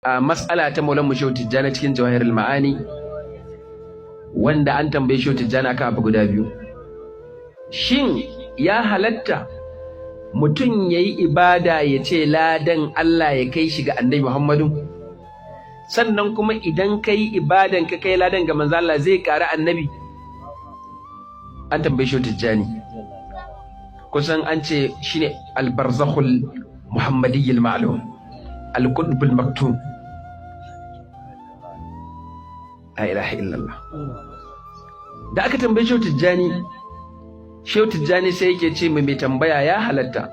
a mas'ala ta Maulan Shehu Tijjani cikin Jawahirul Ma'ani, wanda an tambaye Shehu Tijjani akan abu guda biyu. Shin ya halatta mutum ya yi ibada ya ce ladan Allah ya kai shi ga Annabi Muhammadu? Sannan kuma idan ka yi ibadan ka kai ladan ga manzo Allah zai ƙara Annabi? An tambaye Shehu Tijjani. Kusan an ce shine al-barzakhul muhammadiyyil ma'lum, al-qutbul maktum. La ilaha illallah. Da aka tambaye Shehu Tijjani sai yake ce mai tambaya ya halatta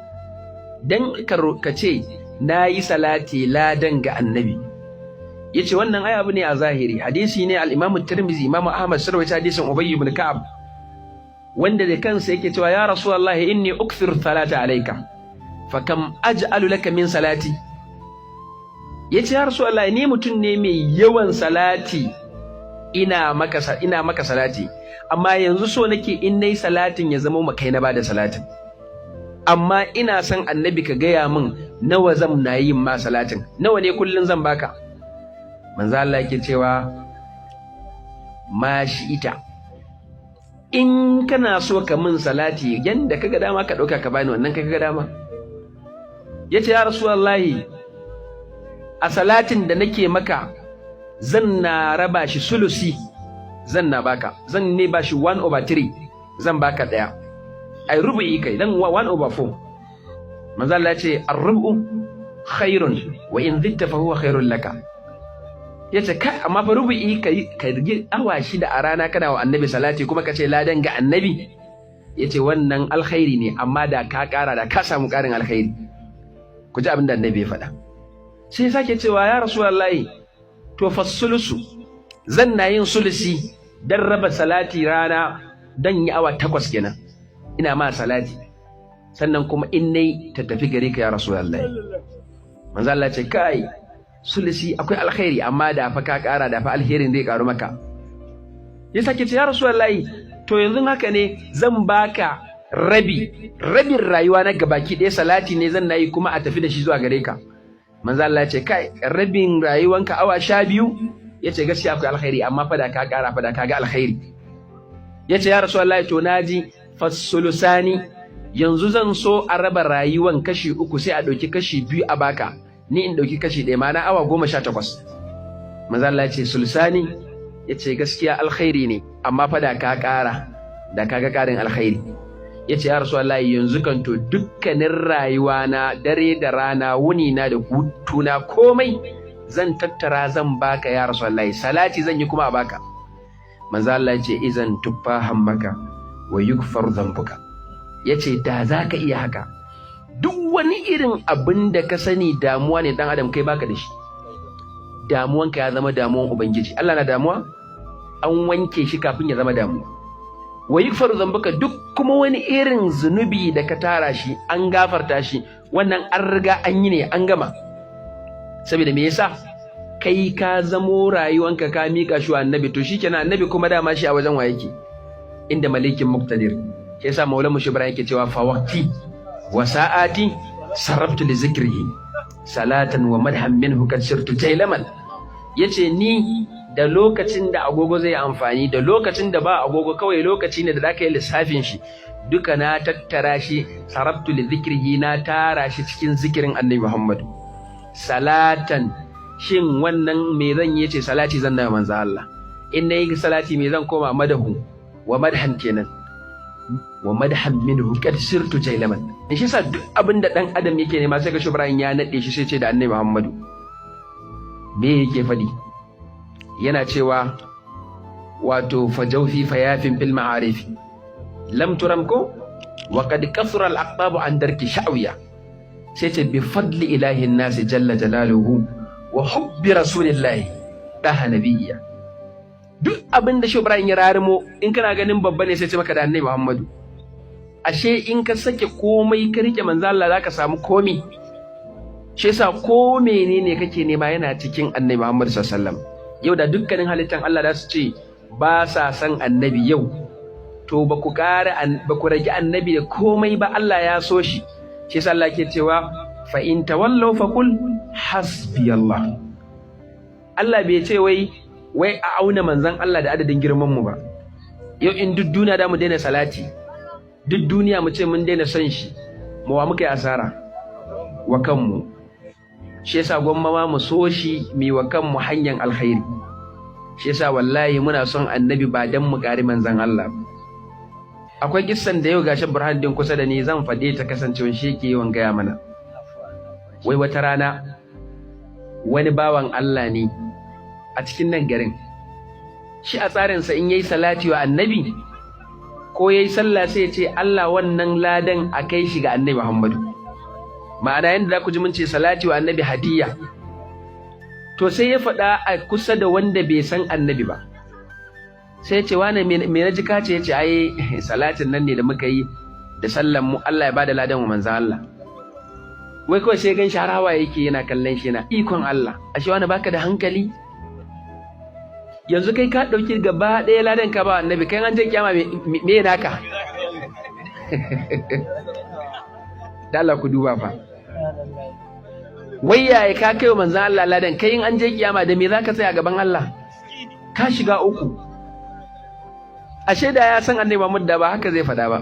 dan ka ce na yi salati ladan ga Annabi. Yace wannan ai abu ne a zahiri, hadisi ne al-Imam Tirmidhi, Imam Ahmad sarwaita hadisin Ubay ibn Ka'ab, wanda da kansa yake cewa ya Rasulullahi inni ukthiru salata alayka fa kam aj'alu laka min salati. Yace ya Rasulullahi ni mutum ne mai yawan salati, ina maka salati, amma yanzu so nake in nayi salatin ya zama makai na bada salatin, amma ina son Annabi ka gaya min nawa zan na yin ma salatin, nawa ne kullun zan baka? Manzo Allah yake cewa ma shi ita, in kana so ka min salati yanda kaga dama ka dauka ka bani wannan kaga dama. Yace ya Rasulullahi a salatin da nake maka zan na raba shi sulusi, zan na baka, zan ne ba shi 1/3, zan baka daya, ai rubu'i kai dan 1/4. Manzo Allah yace ar-rubu khairun wa in zidta fa huwa khairul laka. Yace kai amma fa rubu'i ka rige awa 6 a rana kana wa Annabi salati kuma ka ce ladan ga Annabi. Yace wannan alkhairi ne, amma da ka kara da ka samu karin alkhairi. Ku ji abin da Annabi ya faɗa. Sai sake cewa ya Rasulullahi to fasulusu zan na yin sulusi dan raba salati rana, dan yi awa 8 kenan ina ma salati, sannan kuma in nayi ta tafi gare ka ya Rasulullahi. Manzo Allah ce kai sulusi akwai alkhairi, amma da fa ka kara da fa alkhairin zai karu maka. Ya sake ce ya Rasulullahi to yanzu haka ne zan baka rabin rayuwa na gabaki ɗaya salati ne zan nayi kuma a tafi da shi zuwa gare ka. Manzo Allah ya ce kai rabin rayuwanka awa 12? Yace gaskiya akwai alkhairi, amma fa da ka kara fa da ka ga alkhairi. Yace ya Rasulullahi to naji fasulusani, yanzu zan so a raba rayuwan kashi 3 sai a dauki kashi 2 a baka, ni in dauki kashi 1, ma na awa 18. Manzo Allah ya ce sulusani, yace gaskiya alkhairi ne, amma fa da ka kara da ka ga karin alkhairi. Yace ya Rasulullahi yanzu kan to dukkanin rayuwa na dare da rana, wuni na da hutuna, komai zan tattara zan baka ya Rasulullahi, salati zan yi kuma a baka. Manzo Allah yace izan tufahan maka wa yukfar dhanbuka. Yace da zaka iya haka, duk wani irin abin da ka sani damuwa ne dan adam kai baka da shi, damuwanka ya zama damuwan Ubangiji. Allah na damuwa, an wanke shi kafin ya zama damuwa. Wa yukfaru dhanbuka, duk kuma wani irin zunubi da ka tara shi an gafarta shi, wannan an riga an yi ne, an gama. Saboda me yasa? Kai ka zamo rayuwanka ka mika shi wa Annabi, to shikenan Annabi kuma dama shi a wajen wa yake? Inda malikin muqtadir. Shi yasa Maulana Shehu Ibrahim yake cewa fa waqti wa sa'ati sarabtu li zikrihi salatan wa madhan minhu kad sirtu jailaman. Yace ni da lokacin da agogo zai amfani da lokacin da ba agogo, kawai lokaci ne da zaka yi lissafin shi, duka na tattara shi, sarabtu li zikrihi, na tara shi cikin zikirin Annabi Muhammad. Salatan, shin wannan me zan yi? Ce salati zan na manzo Allah. In nayi salati me zan koma? Madahu wa madhan kenan, wa madhan minhu qad sirtu jailaman. In shi sa duk abin da dan adam yake nema sai ga Shehu Ibrahim ya nade shi sai ce da Annabi Muhammadu. Me yake faɗi? Yana cewa wato fajawfi fayafin fil ma'arif lam turamko wa qad kasura al aqtab an darki sha'wiya. Sai ce bi fadli ilahi nasi jalla jalaluhu wa hubbi rasulillahi daha nabiyya. Duk abin da Shehu Ibrahim ya rarimo in kana ganin babba ne sai ce maka da Annabi Muhammadu. Ashe in ka sake komai ka rike manzo Allah zaka samu komai. Shi yasa ko menene kake nema yana cikin Annabi Muhammad sallallahu alaihi wasallam. Yau da dukkanin halittan Allah da su ce ba sa san Annabi yau, to ba ku rage Annabi da komai ba, Allah ya so shi. Shi yasa Allah ke cewa fa in tawallaw faqul hasbiyallah. Allah bai ce wai a auna manzon Allah da adadin girman mu ba. Yau in duk duniya da mu daina salati, duk duniya mu ce mun daina son shi, mu wa muka yi asara wa kanmu. Shi yasa gwamma ma mu so shi mi wa kanmu hanyar alkhairi. Shi yasa wallahi muna son annabi ba dan mu ƙari manzon Allah. Akwai kissan da yau gashi Burhanuddin kusa da ni zan faɗe ta kasancewa shi yake yawan gaya mana. Wai wata rana wani bawan Allah ne a cikin nan garin. Shi a tsarinsa in yayi salati wa annabi ko yayi sallah sai ya ce Allah wannan ladan a kai shi ga annabi Muhammadu. Ma'ana yanda za ku ji mun ce salati wa annabi hadiya. To sai ya faɗa a kusa da wanda bai san annabi ba. Sai ya ce wane me na ji ka ce ya ce ai salatin nan ne da muka yi da sallan mu Allah ya bada ladan wa manzon Allah. Wai kawai sai gan sharawa yake yana kallon shi yana ikon Allah. Ashe wani baka da hankali? Yanzu kai ka ɗauki gaba ɗaya ladan ka ba annabi, kai an je kiyama me naka? Da Allah ku duba fa. Wai yaya ka kai wa manzon Allah ladan, kai in an je kiyama da me zaka tsaya gaban Allah? Ka shiga uku. Ashe da ya san annabi Muhammad da ba haka zai faɗa ba.